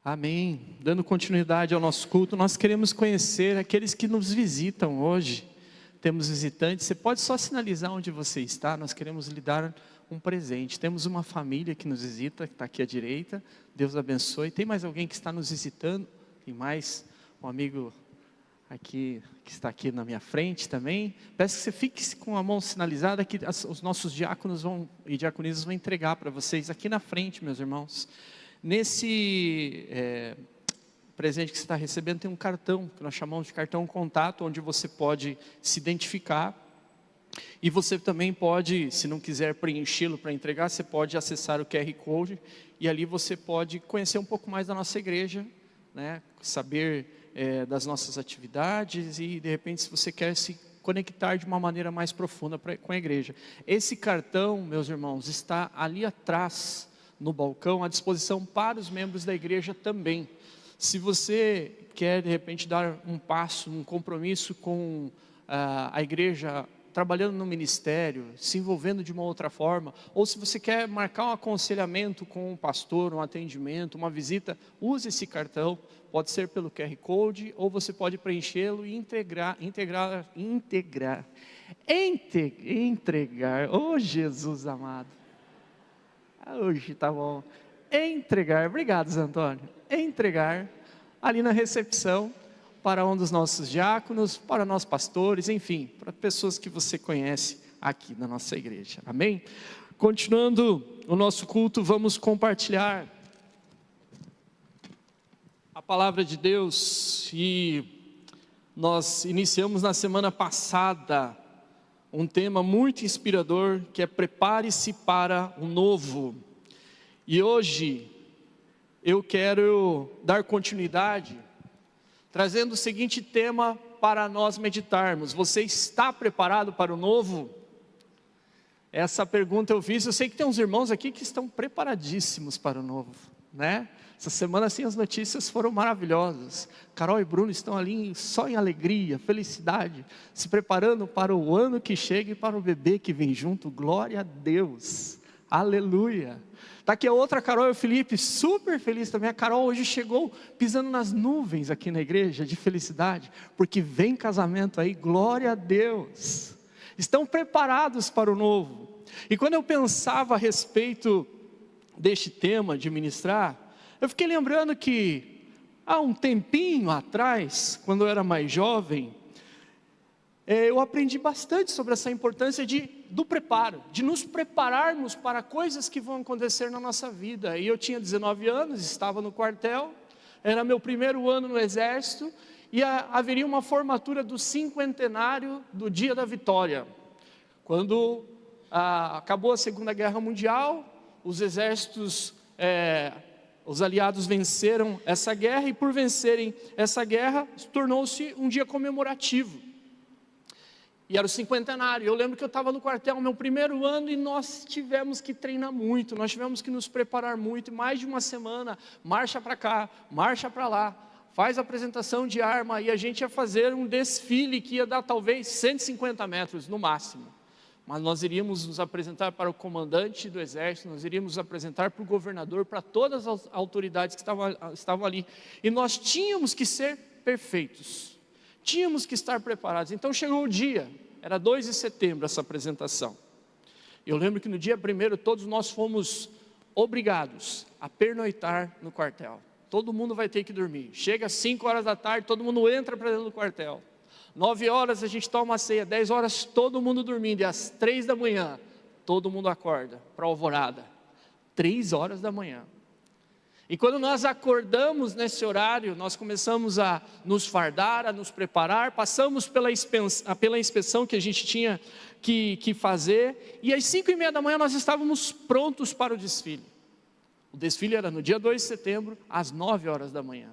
Amém. Dando continuidade ao nosso culto, nós queremos conhecer aqueles que nos visitam hoje. Temos visitantes, você pode só sinalizar onde você está, nós queremos lhe dar um presente. Temos uma família que nos visita, que está aqui à direita, Deus abençoe. Tem mais alguém que está nos visitando? Tem mais um amigo aqui, que está aqui na minha frente também. Peço que você fique com a mão sinalizada, que os nossos diáconos e diaconisas vão entregar para vocês aqui na frente, meus irmãos. Nesse presente que você está recebendo tem um cartão, que nós chamamos de cartão contato, onde você pode se identificar. E você também pode, se não quiser preenchê-lo para entregar, você pode acessar o QR Code. E ali você pode conhecer um pouco mais da nossa igreja, né? Saber das nossas atividades e de repente se você quer se conectar de uma maneira mais profunda com a igreja. Esse cartão, meus irmãos, está ali atrás no balcão, à disposição para os membros da igreja também. Se você quer de repente dar um passo, um compromisso com a igreja, trabalhando no ministério, se envolvendo de uma outra forma, ou se você quer marcar um aconselhamento com um pastor, um atendimento, uma visita, use esse cartão, pode ser pelo QR Code, ou você pode preenchê-lo e entregar, oh Jesus amado, hoje tá bom, entregar, obrigado Zé Antônio, entregar ali na recepção, para um dos nossos diáconos, para nós pastores, enfim, para pessoas que você conhece aqui na nossa igreja, amém? Continuando o nosso culto, vamos compartilhar a palavra de Deus, e nós iniciamos na semana passada um tema muito inspirador, que é prepare-se para o novo, e hoje eu quero dar continuidade, trazendo o seguinte tema para nós meditarmos: você está preparado para o novo? Essa pergunta eu fiz, eu sei que tem uns irmãos aqui que estão preparadíssimos para o novo, né? Essa semana assim as notícias foram maravilhosas, Carol e Bruno estão ali só em alegria, felicidade, se preparando para o ano que chega e para o bebê que vem junto, glória a Deus, aleluia. Está aqui a outra Carol e o Felipe, super feliz também. A Carol hoje chegou pisando nas nuvens aqui na igreja de felicidade, porque vem casamento aí, glória a Deus. Estão preparados para o novo. E quando eu pensava a respeito deste tema de ministrar, eu fiquei lembrando que há um tempinho atrás, quando eu era mais jovem, eu aprendi bastante sobre essa importância do preparo, de nos prepararmos para coisas que vão acontecer na nossa vida. E eu tinha 19 anos, estava no quartel, era meu primeiro ano no exército, e haveria uma formatura do cinquentenário do dia da vitória. Quando acabou a Segunda Guerra Mundial, os exércitos, os aliados venceram essa guerra, e por vencerem essa guerra, tornou-se um dia comemorativo. E era o cinquentenário. Eu lembro que eu estava no quartel, meu primeiro ano, e nós tivemos que treinar muito, nós tivemos que nos preparar muito, mais de uma semana, marcha para cá, marcha para lá, faz apresentação de arma, e a gente ia fazer um desfile que ia dar talvez 150 metros no máximo. Mas nós iríamos nos apresentar para o comandante do exército, nós iríamos nos apresentar para o governador, para todas as autoridades que estavam ali, e nós tínhamos que ser perfeitos. Tínhamos que estar preparados. Então chegou o dia, era 2 de setembro essa apresentação. Eu lembro que no dia 1º todos nós fomos obrigados a pernoitar no quartel. Todo mundo vai ter que dormir. Chega às 5 horas da tarde, todo mundo entra para dentro do quartel. 9 horas a gente toma a ceia, 10 horas todo mundo dormindo, e às 3 da manhã todo mundo acorda para a alvorada. 3 horas da manhã. E quando nós acordamos nesse horário, nós começamos a nos fardar, a nos preparar, passamos pela inspeção que a gente tinha que fazer, e às 5:30 da manhã nós estávamos prontos para o desfile. O desfile era no dia 2 de setembro, às 9 horas da manhã.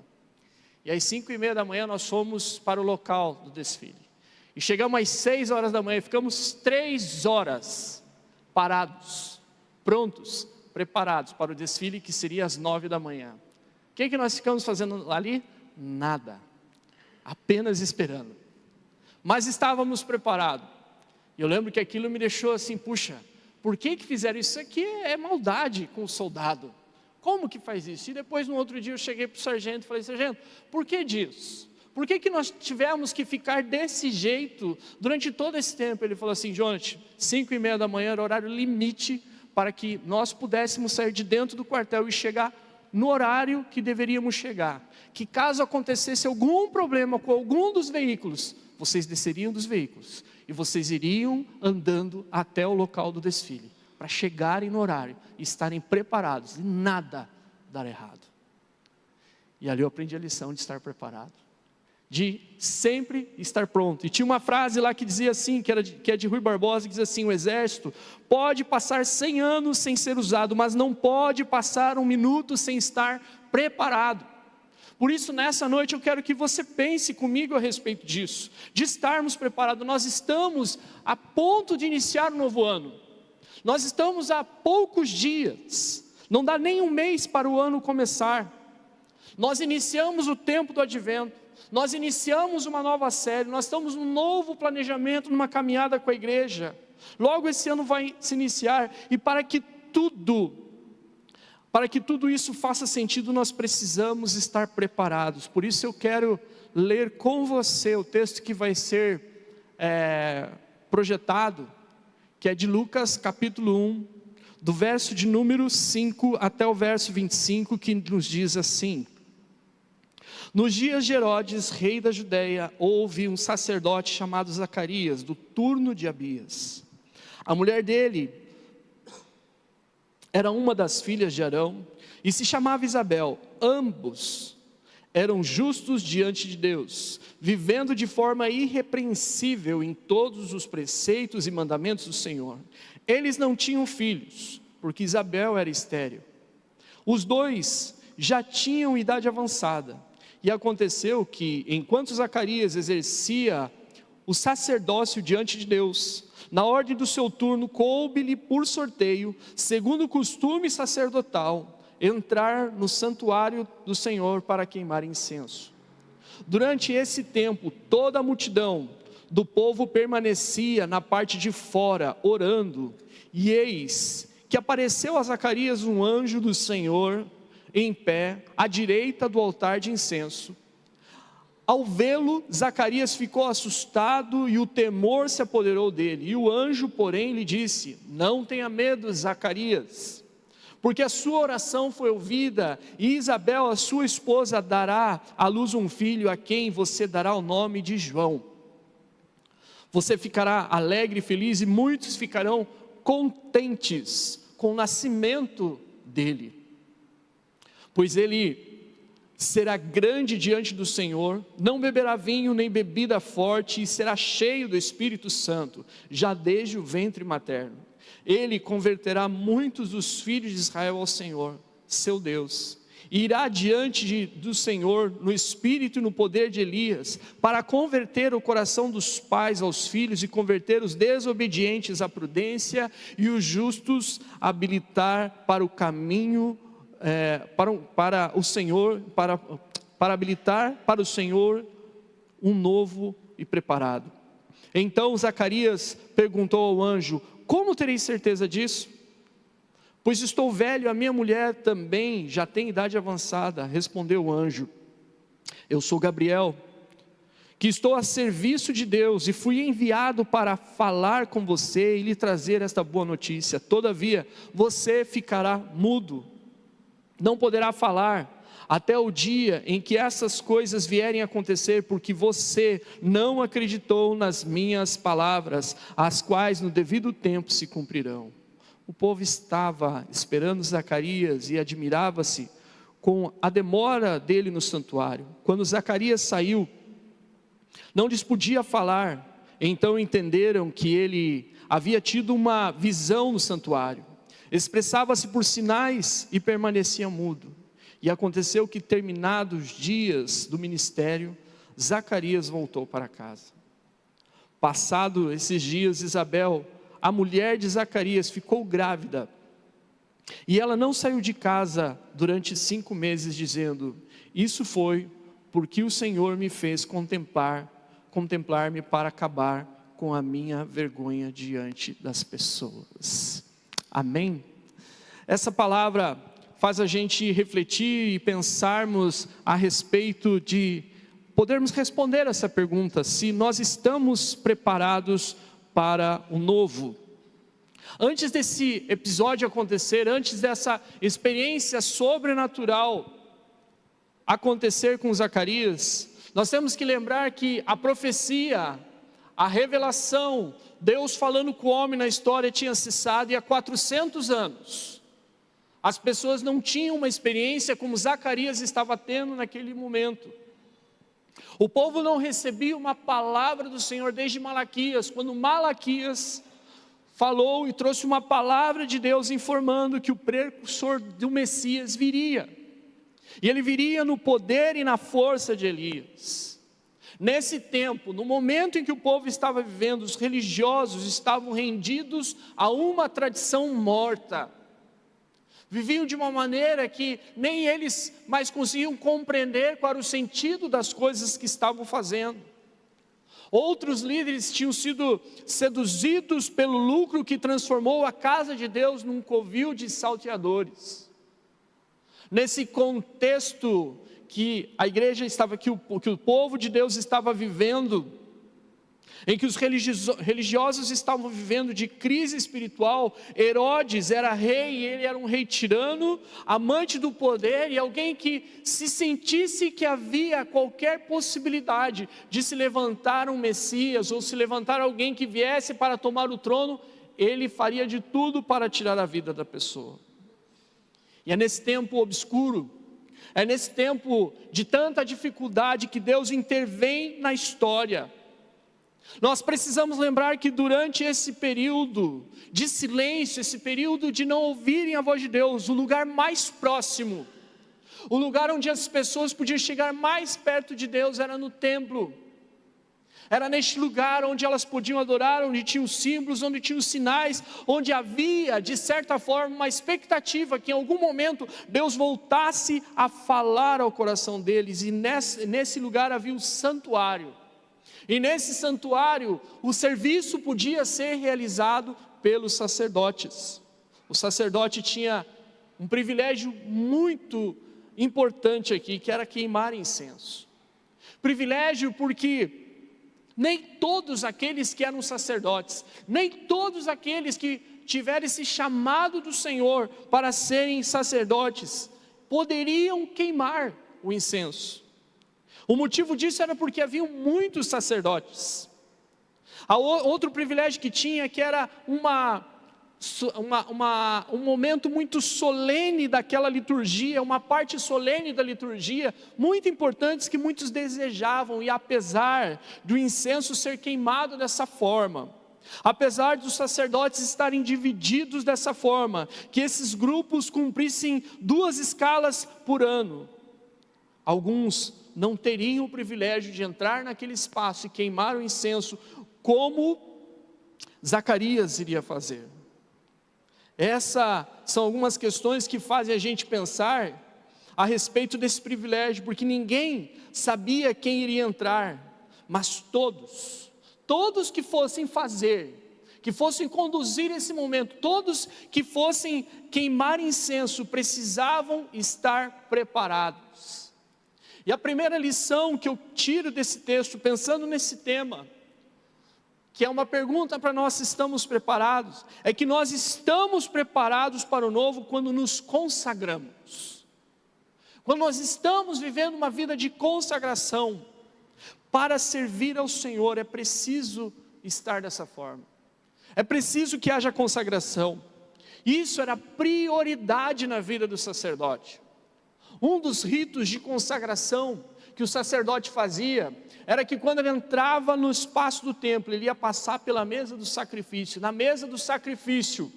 E às 5:30 da manhã nós fomos para o local do desfile. E chegamos às 6 horas da manhã, ficamos 3 horas parados, prontos, preparados para o desfile que seria às 9 da manhã. O que nós ficamos fazendo ali? Nada, apenas esperando. Mas estávamos preparados. E eu lembro que aquilo me deixou assim, puxa, por que fizeram isso? Isso aqui é maldade com o soldado. Como que faz isso? E depois, no outro dia, eu cheguei para o sargento e falei: sargento, por que disso? Por que nós tivemos que ficar desse jeito durante todo esse tempo? Ele falou assim: Jonathan, 5:30 da manhã era o horário limite para que nós pudéssemos sair de dentro do quartel e chegar no horário que deveríamos chegar. Que caso acontecesse algum problema com algum dos veículos, vocês desceriam dos veículos e vocês iriam andando até o local do desfile, para chegarem no horário e estarem preparados e nada dar errado. E ali eu aprendi a lição de estar preparado, de sempre estar pronto. E tinha uma frase lá que dizia assim, que é de Rui Barbosa, que diz assim: o exército pode passar 100 anos sem ser usado, mas não pode passar 1 minuto sem estar preparado. Por isso, nessa noite eu quero que você pense comigo a respeito disso, de estarmos preparados. Nós estamos a ponto de iniciar o novo ano, nós estamos a poucos dias, não dá nem um mês para o ano começar. Nós iniciamos o tempo do advento, nós iniciamos uma nova série, nós estamos num novo planejamento, numa caminhada com a igreja. Logo esse ano vai se iniciar, e para que tudo isso faça sentido, nós precisamos estar preparados. Por isso eu quero ler com você o texto que vai ser projetado, que é de Lucas capítulo 1, do verso de número 5 até o verso 25, que nos diz assim: nos dias de Herodes, rei da Judeia, houve um sacerdote chamado Zacarias, do turno de Abias. A mulher dele era uma das filhas de Arão, e se chamava Isabel. Ambos eram justos diante de Deus, vivendo de forma irrepreensível em todos os preceitos e mandamentos do Senhor. Eles não tinham filhos, porque Isabel era estéril. Os dois já tinham idade avançada, e aconteceu que, enquanto Zacarias exercia o sacerdócio diante de Deus, na ordem do seu turno, coube-lhe por sorteio, segundo o costume sacerdotal, entrar no santuário do Senhor para queimar incenso. Durante esse tempo, toda a multidão do povo permanecia na parte de fora, orando, e eis que apareceu a Zacarias um anjo do Senhor, em pé, à direita do altar de incenso. Ao vê-lo, Zacarias ficou assustado e o temor se apoderou dele. E o anjo, porém, lhe disse: não tenha medo, Zacarias, porque a sua oração foi ouvida, e Isabel, a sua esposa, dará à luz um filho, a quem você dará o nome de João. Você ficará alegre e feliz, e muitos ficarão contentes com o nascimento dele, pois ele será grande diante do Senhor, não beberá vinho nem bebida forte, e será cheio do Espírito Santo, já desde o ventre materno. Ele converterá muitos dos filhos de Israel ao Senhor, seu Deus, e irá diante do Senhor no espírito e no poder de Elias, para converter o coração dos pais aos filhos, e converter os desobedientes à prudência, e os justos habilitar para o caminho para o Senhor, para habilitar para o Senhor um novo e preparado. Então Zacarias perguntou ao anjo: como terei certeza disso? Pois estou velho, a minha mulher também já tem idade avançada. Respondeu o anjo: eu sou Gabriel, que estou a serviço de Deus, e fui enviado para falar com você e lhe trazer esta boa notícia. Todavia você ficará mudo, não poderá falar até o dia em que essas coisas vierem a acontecer, porque você não acreditou nas minhas palavras, as quais no devido tempo se cumprirão. O povo estava esperando Zacarias e admirava-se com a demora dele no santuário. Quando Zacarias saiu, não lhes podia falar, então entenderam que ele havia tido uma visão no santuário. Expressava-se por sinais e permanecia mudo. E aconteceu que, terminados os dias do ministério, Zacarias voltou para casa. Passado esses dias, Isabel, a mulher de Zacarias, ficou grávida, e ela não saiu de casa durante 5 meses, dizendo: isso foi porque o Senhor me fez contemplar-me para acabar com a minha vergonha diante das pessoas. Amém? Essa palavra faz a gente refletir e pensarmos a respeito de podermos responder essa pergunta, se nós estamos preparados para o novo. Antes desse episódio acontecer, antes dessa experiência sobrenatural acontecer com Zacarias, nós temos que lembrar que a profecia, a revelação, Deus falando com o homem na história tinha cessado, e há 400 anos, as pessoas não tinham uma experiência como Zacarias estava tendo naquele momento. O povo não recebia uma palavra do Senhor desde Malaquias, quando Malaquias falou e trouxe uma palavra de Deus informando que o precursor do Messias viria. E ele viria no poder e na força de Elias. Nesse tempo, no momento em que o povo estava vivendo, os religiosos estavam rendidos a uma tradição morta. Viviam de uma maneira que nem eles mais conseguiam compreender qual era o sentido das coisas que estavam fazendo. Outros líderes tinham sido seduzidos pelo lucro que transformou a casa de Deus num covil de salteadores. Nesse contexto que a igreja estava, que o povo de Deus estava vivendo, em que os religiosos estavam vivendo de crise espiritual, Herodes era rei, e ele era um rei tirano, amante do poder, e alguém que se sentisse que havia qualquer possibilidade de se levantar um Messias, ou se levantar alguém que viesse para tomar o trono, ele faria de tudo para tirar a vida da pessoa. E é nesse tempo obscuro, é nesse tempo de tanta dificuldade que Deus intervém na história. Nós precisamos lembrar que durante esse período de silêncio, esse período de não ouvirem a voz de Deus, o lugar mais próximo, o lugar onde as pessoas podiam chegar mais perto de Deus era no templo. Era neste lugar onde elas podiam adorar, onde tinham símbolos, onde tinham sinais, onde havia, de certa forma, uma expectativa que em algum momento Deus voltasse a falar ao coração deles. E nesse lugar havia um santuário. E nesse santuário, o serviço podia ser realizado pelos sacerdotes. O sacerdote tinha um privilégio muito importante aqui, que era queimar incenso. Privilégio porque nem todos aqueles que eram sacerdotes, nem todos aqueles que tiveram esse chamado do Senhor para serem sacerdotes, poderiam queimar o incenso. O motivo disso era porque haviam muitos sacerdotes. Outro privilégio que tinha, que era um momento muito solene daquela liturgia, uma parte solene da liturgia, muito importantes que muitos desejavam, e apesar do incenso ser queimado dessa forma, apesar dos sacerdotes estarem divididos dessa forma, que esses grupos cumprissem 2 escalas por ano, alguns não teriam o privilégio de entrar naquele espaço e queimar o incenso, como Zacarias iria fazer. Essas são algumas questões que fazem a gente pensar a respeito desse privilégio, porque ninguém sabia quem iria entrar, mas todos que fossem fazer, que fossem conduzir esse momento, todos que fossem queimar incenso, precisavam estar preparados. E a primeira lição que eu tiro desse texto, pensando nesse tema, que é uma pergunta para nós se estamos preparados, é que nós estamos preparados para o novo quando nos consagramos. Quando nós estamos vivendo uma vida de consagração, para servir ao Senhor é preciso estar dessa forma. É preciso que haja consagração. Isso era prioridade na vida do sacerdote. Um dos ritos de consagração que o sacerdote fazia, era que quando ele entrava no espaço do templo, ele ia passar pela mesa do sacrifício. Na mesa do sacrifício,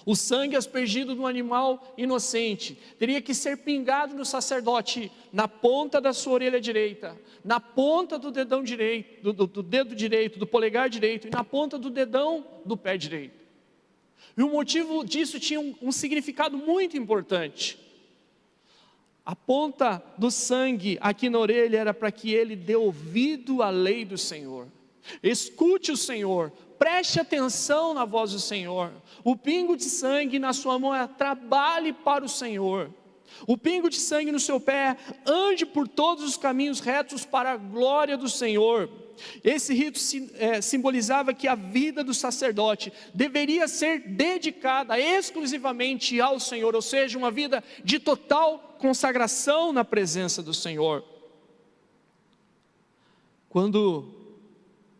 o sangue aspergido do animal inocente teria que ser pingado no sacerdote, na ponta da sua orelha direita, na ponta do dedão direito, do dedo direito, do polegar direito, e na ponta do dedão do pé direito. E o motivo disso tinha um significado muito importante. A ponta do sangue aqui na orelha era para que ele dê ouvido à lei do Senhor. Escute o Senhor, preste atenção na voz do Senhor. O pingo de sangue na sua mão é trabalhe para o Senhor. O pingo de sangue no seu pé, ande por todos os caminhos retos para a glória do Senhor. Esse rito simbolizava que a vida do sacerdote deveria ser dedicada exclusivamente ao Senhor, ou seja, uma vida de total consagração na presença do Senhor. Quando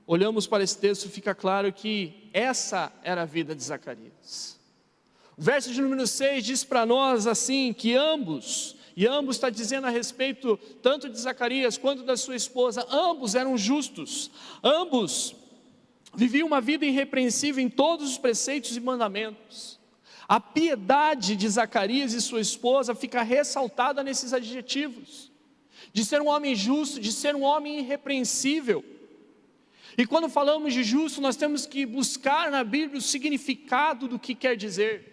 olhamos para esse texto, fica claro que essa era a vida de Zacarias. O verso de número 6 diz para nós assim, que ambos está dizendo a respeito tanto de Zacarias quanto da sua esposa, ambos eram justos, ambos viviam uma vida irrepreensível em todos os preceitos e mandamentos. A piedade de Zacarias e sua esposa fica ressaltada nesses adjetivos, de ser um homem justo, de ser um homem irrepreensível. E quando falamos de justo, nós temos que buscar na Bíblia o significado do que quer dizer.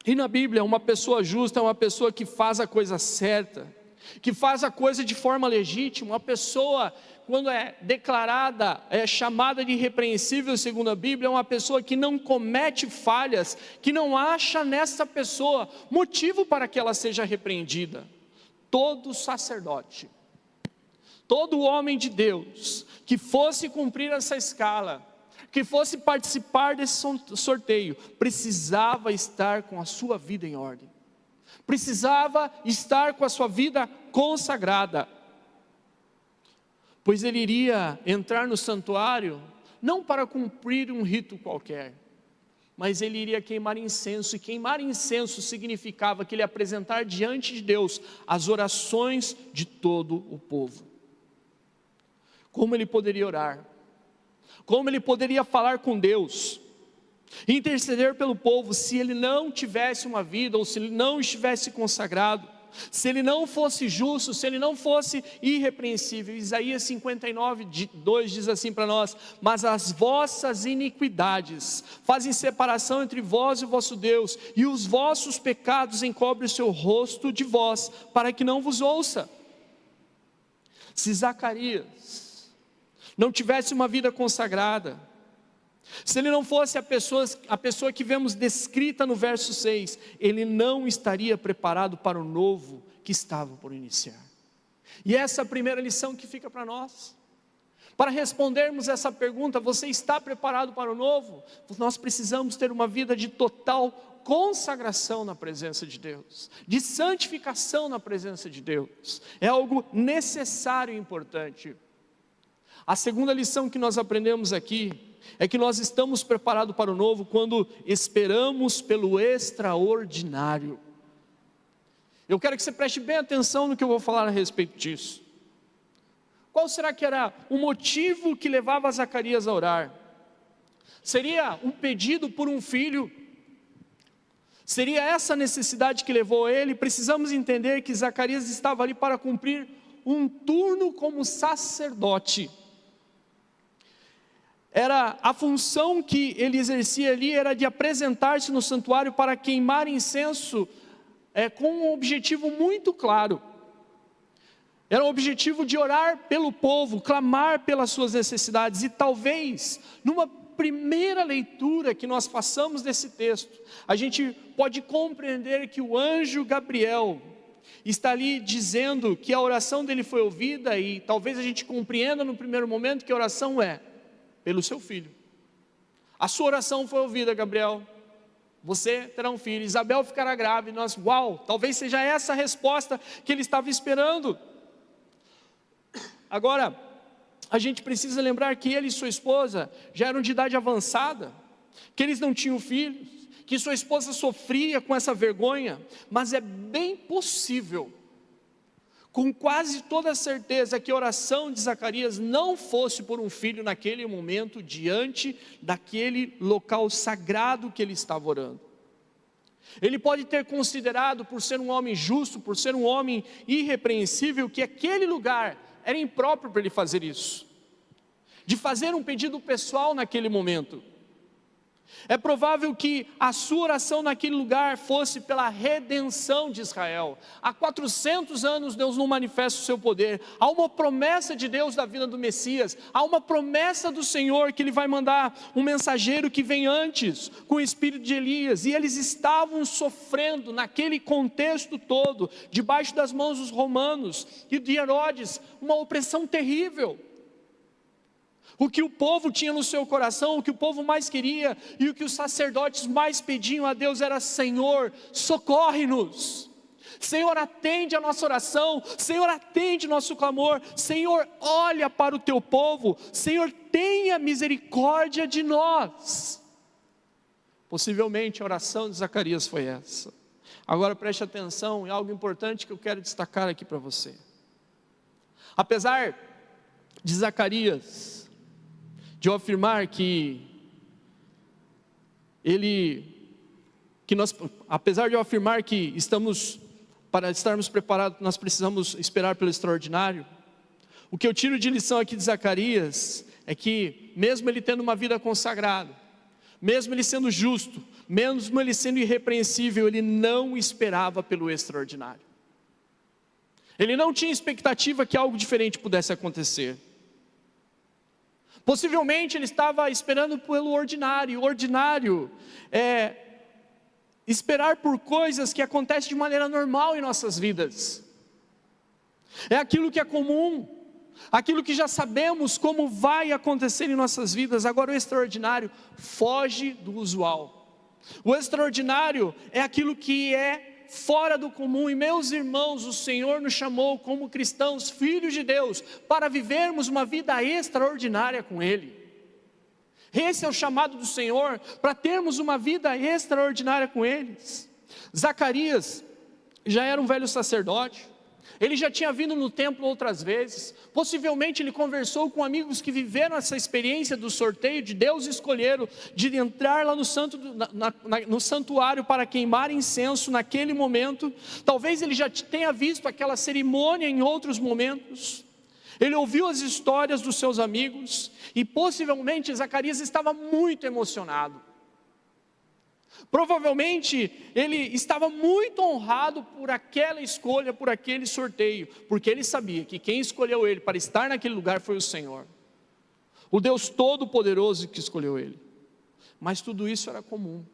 E na Bíblia, uma pessoa justa é uma pessoa que faz a coisa certa, que faz a coisa de forma legítima. Uma pessoa, quando é declarada, é chamada de irrepreensível segundo a Bíblia, é uma pessoa que não comete falhas, que não acha nessa pessoa motivo para que ela seja repreendida. Todo sacerdote, todo homem de Deus, que fosse cumprir essa escala, que fosse participar desse sorteio, precisava estar com a sua vida em ordem, precisava estar com a sua vida consagrada, pois ele iria entrar no santuário, não para cumprir um rito qualquer, mas ele iria queimar incenso, e queimar incenso significava que ele ia apresentar diante de Deus as orações de todo o povo. Como ele poderia orar? Como ele poderia falar com Deus, interceder pelo povo, se ele não tivesse uma vida, ou se ele não estivesse consagrado, se ele não fosse justo, se ele não fosse irrepreensível? Isaías 59:2 diz assim para nós: mas as vossas iniquidades fazem separação entre vós e o vosso Deus, e os vossos pecados encobrem o seu rosto de vós, para que não vos ouça. Se Zacarias não tivesse uma vida consagrada, se ele não fosse a pessoa que vemos descrita no verso 6, ele não estaria preparado para o novo que estava por iniciar. E essa é a primeira lição que fica para nós. Para respondermos essa pergunta, você está preparado para o novo? Nós precisamos ter uma vida de total consagração na presença de Deus, de santificação na presença de Deus. É algo necessário e importante. A segunda lição que nós aprendemos aqui é que nós estamos preparados para o novo quando esperamos pelo extraordinário. Eu quero que você preste bem atenção no que eu vou falar a respeito disso. Qual será que era o motivo que levava Zacarias a orar? Seria um pedido por um filho? Seria essa necessidade que levou ele? Precisamos entender que Zacarias estava ali para cumprir um turno como sacerdote. Era a função que ele exercia ali, era de apresentar-se no santuário para queimar incenso, com um objetivo muito claro. Era o objetivo de orar pelo povo, clamar pelas suas necessidades. E talvez, numa primeira leitura que nós façamos desse texto, a gente pode compreender que o anjo Gabriel está ali dizendo que a oração dele foi ouvida, e talvez a gente compreenda no primeiro momento que a oração é pelo seu filho. A sua oração foi ouvida, Gabriel. Você terá um filho. Isabel ficará grávida. Nós, uau, talvez seja essa a resposta que ele estava esperando. Agora, a gente precisa lembrar que ele e sua esposa já eram de idade avançada, que eles não tinham filhos, que sua esposa sofria com essa vergonha, mas é bem possível, com quase toda certeza, que a oração de Zacarias não fosse por um filho naquele momento, diante daquele local sagrado que ele estava orando. Ele pode ter considerado, por ser um homem justo, por ser um homem irrepreensível, que aquele lugar era impróprio para ele fazer isso, de fazer um pedido pessoal naquele momento. É provável que a sua oração naquele lugar fosse pela redenção de Israel. Há 400 anos Deus não manifesta o seu poder. Há uma promessa de Deus da vinda do Messias. Há uma promessa do Senhor que Ele vai mandar um mensageiro que vem antes, com o espírito de Elias. E eles estavam sofrendo naquele contexto todo, debaixo das mãos dos romanos e de Herodes, uma opressão terrível. O que o povo tinha no seu coração, o que o povo mais queria e o que os sacerdotes mais pediam a Deus era: Senhor, socorre-nos. Senhor, atende a nossa oração. Senhor, atende nosso clamor. Senhor, olha para o teu povo. Senhor, tenha misericórdia de nós. Possivelmente a oração de Zacarias foi essa. Agora preste atenção em algo importante que eu quero destacar aqui para você. Apesar de Zacarias de eu afirmar apesar de eu afirmar que para estarmos preparados, nós precisamos esperar pelo extraordinário, o que eu tiro de lição aqui de Zacarias é que, mesmo ele tendo uma vida consagrada, mesmo ele sendo justo, mesmo ele sendo irrepreensível, ele não esperava pelo extraordinário. Ele não tinha expectativa que algo diferente pudesse acontecer. Possivelmente ele estava esperando pelo ordinário. O ordinário é esperar por coisas que acontecem de maneira normal em nossas vidas. É aquilo que é comum, aquilo que já sabemos como vai acontecer em nossas vidas. Agora o extraordinário foge do usual. O extraordinário é aquilo que é fora do comum. E meus irmãos, o Senhor nos chamou como cristãos, filhos de Deus, para vivermos uma vida extraordinária com Ele. Esse é o chamado do Senhor, para termos uma vida extraordinária com eles. Zacarias já era um velho sacerdote. Ele já tinha vindo no templo outras vezes. Possivelmente ele conversou com amigos que viveram essa experiência do sorteio, de Deus escolher, de entrar lá no santuário para queimar incenso naquele momento. Talvez ele já tenha visto aquela cerimônia em outros momentos. Ele ouviu as histórias dos seus amigos e possivelmente Zacarias estava muito emocionado. Provavelmente ele estava muito honrado por aquela escolha, por aquele sorteio, porque ele sabia que quem escolheu ele para estar naquele lugar foi o Senhor, o Deus Todo-Poderoso que escolheu ele. Mas tudo isso era comum.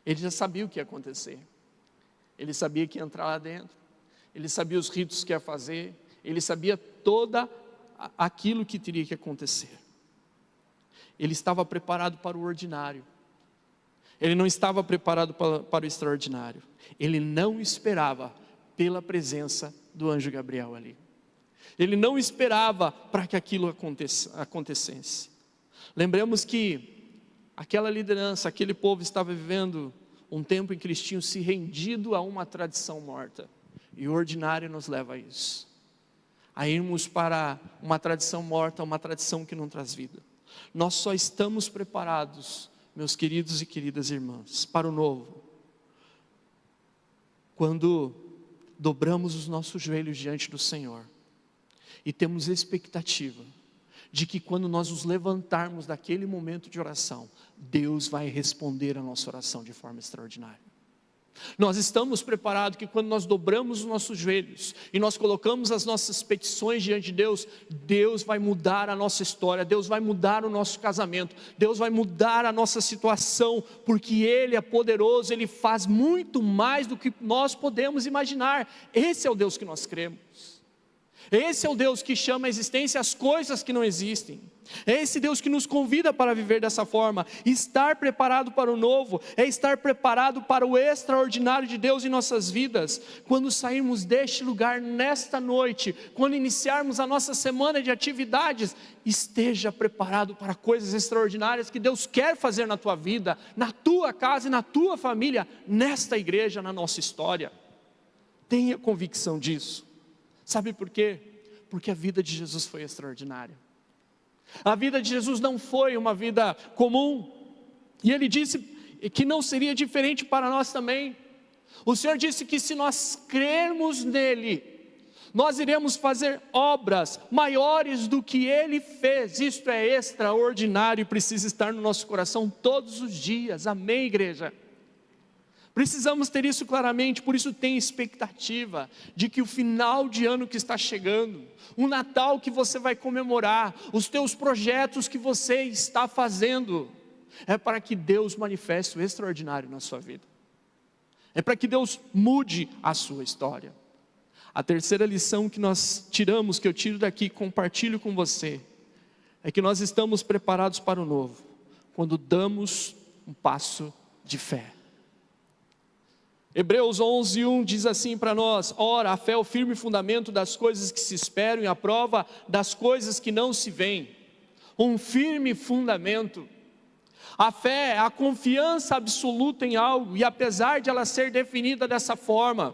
Ele já sabia o que ia acontecer. Ele sabia que ia entrar lá dentro. Ele sabia os ritos que ia fazer. Ele sabia toda aquilo que teria que acontecer. Ele estava preparado para o ordinário. Ele não estava preparado para o extraordinário. Ele não esperava pela presença do anjo Gabriel ali. Ele não esperava para que aquilo acontecesse. Lembremos que aquela liderança, aquele povo estava vivendo um tempo em que eles tinham se rendido a uma tradição morta. E o ordinário nos leva a isso. A irmos para uma tradição morta, uma tradição que não traz vida. Nós só estamos preparados, meus queridos e queridas irmãs, para o novo, quando dobramos os nossos joelhos diante do Senhor e temos expectativa de que quando nós nos levantarmos daquele momento de oração, Deus vai responder a nossa oração de forma extraordinária. Nós estamos preparados que quando nós dobramos os nossos joelhos e nós colocamos as nossas petições diante de Deus, Deus vai mudar a nossa história, Deus vai mudar o nosso casamento, Deus vai mudar a nossa situação, porque Ele é poderoso, Ele faz muito mais do que nós podemos imaginar. Esse é o Deus que nós cremos. Esse é o Deus que chama à existência as coisas que não existem. É esse Deus que nos convida para viver dessa forma. Estar preparado para o novo é estar preparado para o extraordinário de Deus em nossas vidas. Quando sairmos deste lugar nesta noite, quando iniciarmos a nossa semana de atividades, esteja preparado para coisas extraordinárias que Deus quer fazer na tua vida, na tua casa e na tua família, nesta igreja, na nossa história. Tenha convicção disso. Sabe por quê? Porque a vida de Jesus foi extraordinária. A vida de Jesus não foi uma vida comum. E Ele disse que não seria diferente para nós também. O Senhor disse que se nós crermos nele, nós iremos fazer obras maiores do que Ele fez. Isto é extraordinário e precisa estar no nosso coração todos os dias, amém, igreja? Precisamos ter isso claramente, por isso tem expectativa de que o final de ano que está chegando, o Natal que você vai comemorar, os teus projetos que você está fazendo, é para que Deus manifeste o extraordinário na sua vida, é para que Deus mude a sua história. A terceira lição que nós tiramos, que eu tiro daqui, compartilho com você, é que nós estamos preparados para o novo, quando damos um passo de fé. Hebreus 11:1 diz assim para nós: ora, a fé é o firme fundamento das coisas que se esperam e a prova das coisas que não se veem. Um firme fundamento. A fé é a confiança absoluta em algo, e apesar de ela ser definida dessa forma,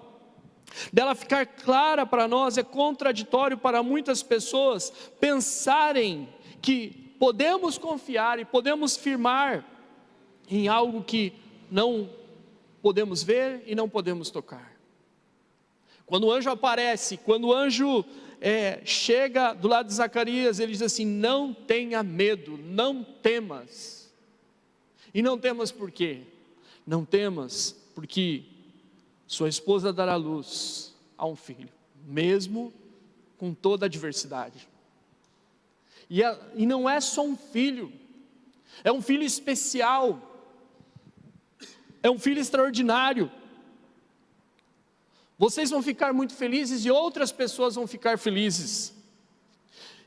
dela ficar clara para nós, é contraditório para muitas pessoas pensarem que podemos confiar e podemos firmar em algo que não podemos ver e não podemos tocar. Quando o anjo aparece, quando o anjo chega do lado de Zacarias, ele diz assim: não tenha medo, não temas. E não temas por quê? Não temas porque sua esposa dará luz a um filho, mesmo com toda a adversidade. E não é só um filho, é um filho especial, é um filho extraordinário. Vocês vão ficar muito felizes e outras pessoas vão ficar felizes.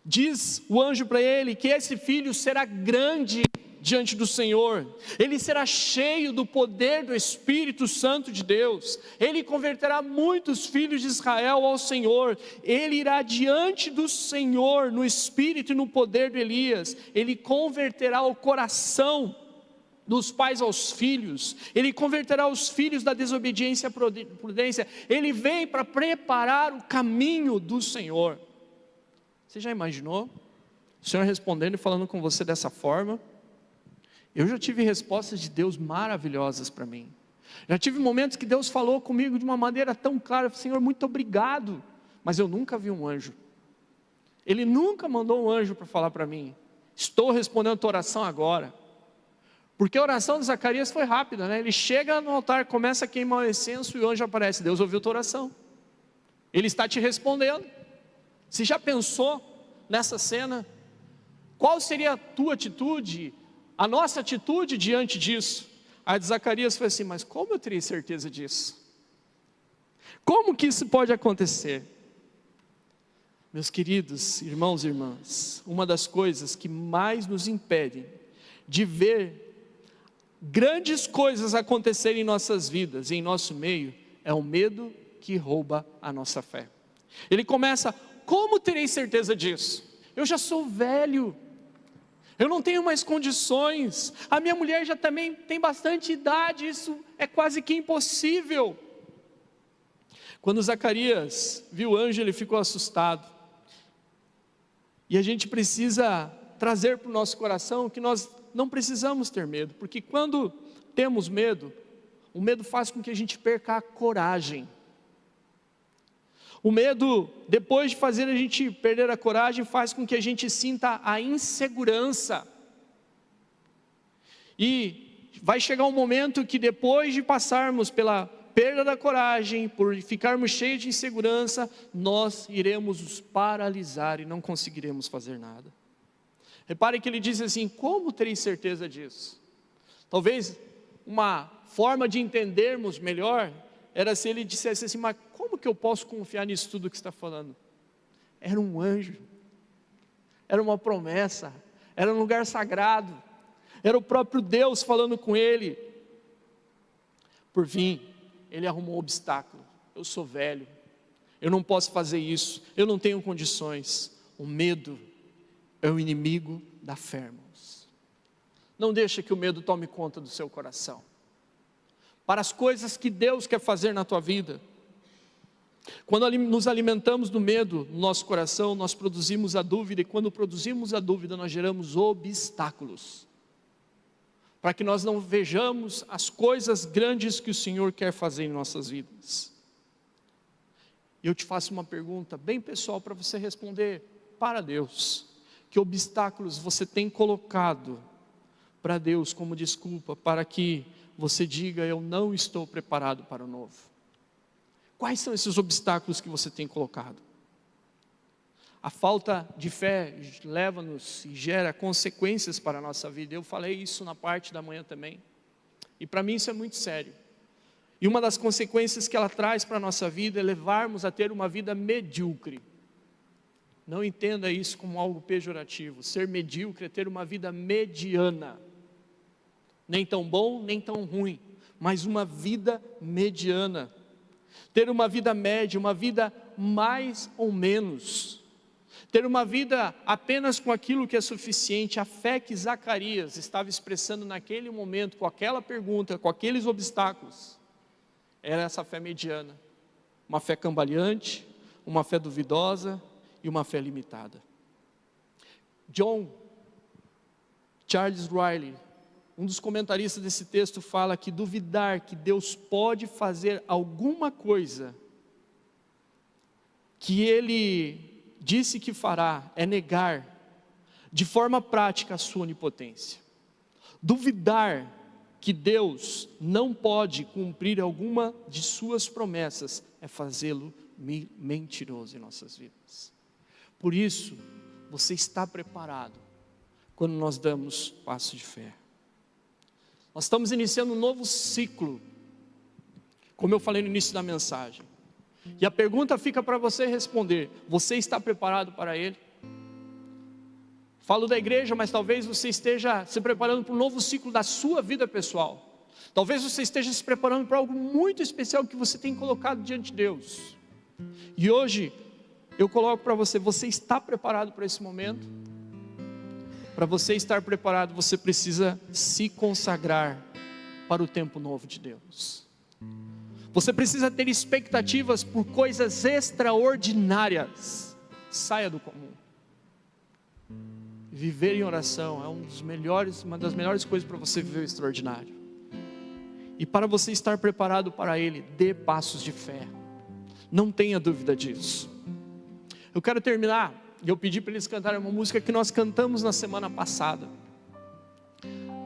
Diz o anjo para ele que esse filho será grande diante do Senhor, ele será cheio do poder do Espírito Santo de Deus, ele converterá muitos filhos de Israel ao Senhor, ele irá diante do Senhor no espírito e no poder de Elias, ele converterá o coração dos pais aos filhos, ele converterá os filhos da desobediência à prudência, ele vem para preparar o caminho do Senhor. Você já imaginou o Senhor respondendo e falando com você dessa forma? Eu já tive respostas de Deus maravilhosas para mim, já tive momentos que Deus falou comigo de uma maneira tão clara: Senhor, muito obrigado, mas eu nunca vi um anjo, Ele nunca mandou um anjo para falar para mim, estou respondendo a tua oração agora. Porque a oração de Zacarias foi rápida, né? Ele chega no altar, começa a queimar o incenso e o anjo aparece: Deus ouviu a tua oração, Ele está te respondendo. Você já pensou nessa cena? Qual seria a tua atitude, a nossa atitude diante disso? A de Zacarias foi assim: mas como eu teria certeza disso? Como que isso pode acontecer? Meus queridos irmãos e irmãs, uma das coisas que mais nos impede de ver grandes coisas acontecerem em nossas vidas, em nosso meio, é o medo que rouba a nossa fé. Ele começa: como terei certeza disso? Eu já sou velho, eu não tenho mais condições, a minha mulher já também tem bastante idade, isso é quase que impossível. Quando Zacarias viu o anjo, ele ficou assustado. E a gente precisa trazer para o nosso coração que nós não precisamos ter medo, porque quando temos medo, o medo faz com que a gente perca a coragem. O medo, depois de fazer a gente perder a coragem, faz com que a gente sinta a insegurança. E vai chegar um momento que depois de passarmos pela perda da coragem, por ficarmos cheios de insegurança, nós iremos nos paralisar e não conseguiremos fazer nada. Repare que ele diz assim: como terei certeza disso? Talvez uma forma de entendermos melhor era se ele dissesse assim: mas como que eu posso confiar nisso tudo que está falando? Era um anjo, era uma promessa, era um lugar sagrado, era o próprio Deus falando com ele. Por fim, ele arrumou um obstáculo: eu sou velho, eu não posso fazer isso, eu não tenho condições. O medo é o inimigo da fé, irmãos. Não deixa que o medo tome conta do seu coração, para as coisas que Deus quer fazer na tua vida. Quando nos alimentamos do medo no nosso coração, nós produzimos a dúvida, e quando produzimos a dúvida, nós geramos obstáculos, para que nós não vejamos as coisas grandes que o Senhor quer fazer em nossas vidas. Eu te faço uma pergunta bem pessoal para você responder para Deus. Que obstáculos você tem colocado para Deus como desculpa para que você diga: eu não estou preparado para o novo? Quais são esses obstáculos que você tem colocado? A falta de fé leva-nos e gera consequências para a nossa vida. Eu falei isso na parte da manhã também. E para mim isso é muito sério. E uma das consequências que ela traz para a nossa vida é levarmos a ter uma vida medíocre. Não entenda isso como algo pejorativo. Ser medíocre é ter uma vida mediana. Nem tão bom, nem tão ruim, mas uma vida mediana. Ter uma vida média, uma vida mais ou menos. Ter uma vida apenas com aquilo que é suficiente. A fé que Zacarias estava expressando naquele momento, com aquela pergunta, com aqueles obstáculos, era essa fé mediana. Uma fé cambaleante, uma fé duvidosa e uma fé limitada. John Charles Riley, um dos comentaristas desse texto, fala que duvidar que Deus pode fazer alguma coisa que Ele disse que fará é negar de forma prática a sua onipotência. Duvidar que Deus não pode cumprir alguma de suas promessas é fazê-lo mentiroso em nossas vidas. Por isso, você está preparado quando nós damos passo de fé. Nós estamos iniciando um novo ciclo, como eu falei no início da mensagem. E a pergunta fica para você responder: você está preparado para ele? Falo da igreja, mas talvez você esteja se preparando para um novo ciclo da sua vida pessoal. Talvez você esteja se preparando para algo muito especial que você tem colocado diante de Deus. E hoje, eu coloco para você: você está preparado para esse momento? Para você estar preparado, você precisa se consagrar para o tempo novo de Deus. Você precisa ter expectativas por coisas extraordinárias. Saia do comum. Viver em oração é uma das melhores coisas para você viver o extraordinário. E para você estar preparado para ele, dê passos de fé. Não tenha dúvida disso. Eu quero terminar, e eu pedi para eles cantarem uma música que nós cantamos na semana passada.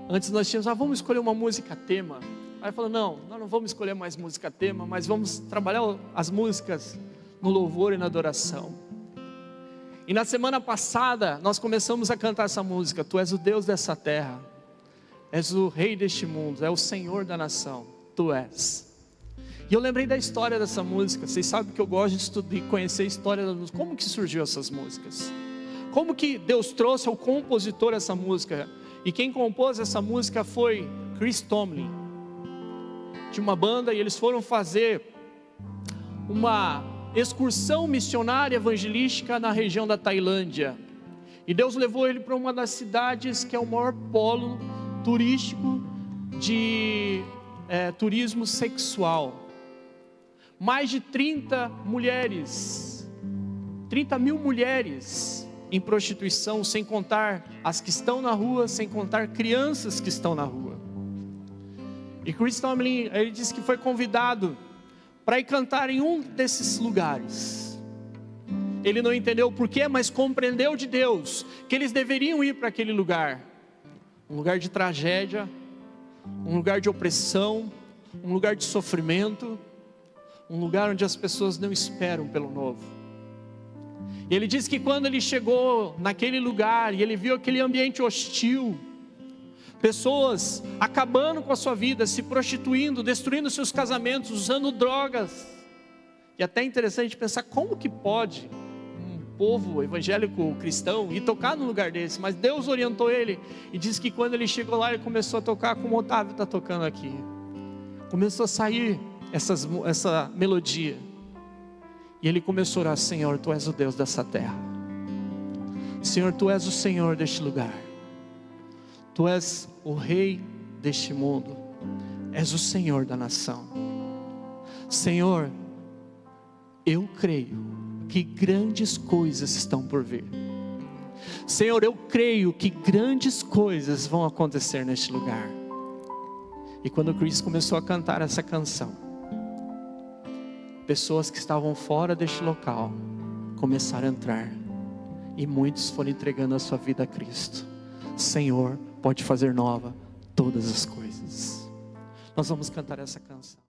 Antes nós tínhamos, vamos escolher uma música tema. Aí falou, não, nós não vamos escolher mais música tema, mas vamos trabalhar as músicas no louvor e na adoração. E na semana passada, nós começamos a cantar essa música: Tu és o Deus dessa terra, és o Rei deste mundo, é o Senhor da nação, Tu és. E eu lembrei da história dessa música. Vocês sabem que eu gosto de conhecer a história da música. Como que surgiu essas músicas? Como que Deus trouxe ao compositor essa música? E quem compôs essa música foi Chris Tomlin. Tinha uma banda e eles foram fazer uma excursão missionária evangelística na região da Tailândia. E Deus levou ele para uma das cidades que é o maior polo turístico de turismo sexual. Mais de 30 mil mulheres em prostituição, sem contar as que estão na rua, sem contar crianças que estão na rua. E Chris Tomlin, ele disse que foi convidado para ir cantar em um desses lugares. Ele não entendeu o porquê, mas compreendeu de Deus que eles deveriam ir para aquele lugar. Um lugar de tragédia, um lugar de opressão, um lugar de sofrimento, um lugar onde as pessoas não esperam pelo novo. E ele disse que quando ele chegou naquele lugar e ele viu aquele ambiente hostil, pessoas acabando com a sua vida, se prostituindo, destruindo seus casamentos, usando drogas. E até interessante pensar como que pode um povo evangélico cristão ir tocar num lugar desse. Mas Deus orientou ele e disse que quando ele chegou lá, ele começou a tocar como o Otávio está tocando aqui. Começou a sair essa melodia. E ele começou a orar: Senhor, Tu és o Deus dessa terra. Senhor, Tu és o Senhor deste lugar. Tu és o Rei deste mundo. És o Senhor da nação. Senhor, eu creio que grandes coisas estão por vir. Senhor, eu creio que grandes coisas vão acontecer neste lugar. E quando o Chris começou a cantar essa canção, pessoas que estavam fora deste local começaram a entrar, e muitos foram entregando a sua vida a Cristo. Senhor, pode fazer nova todas as coisas. Nós vamos cantar essa canção.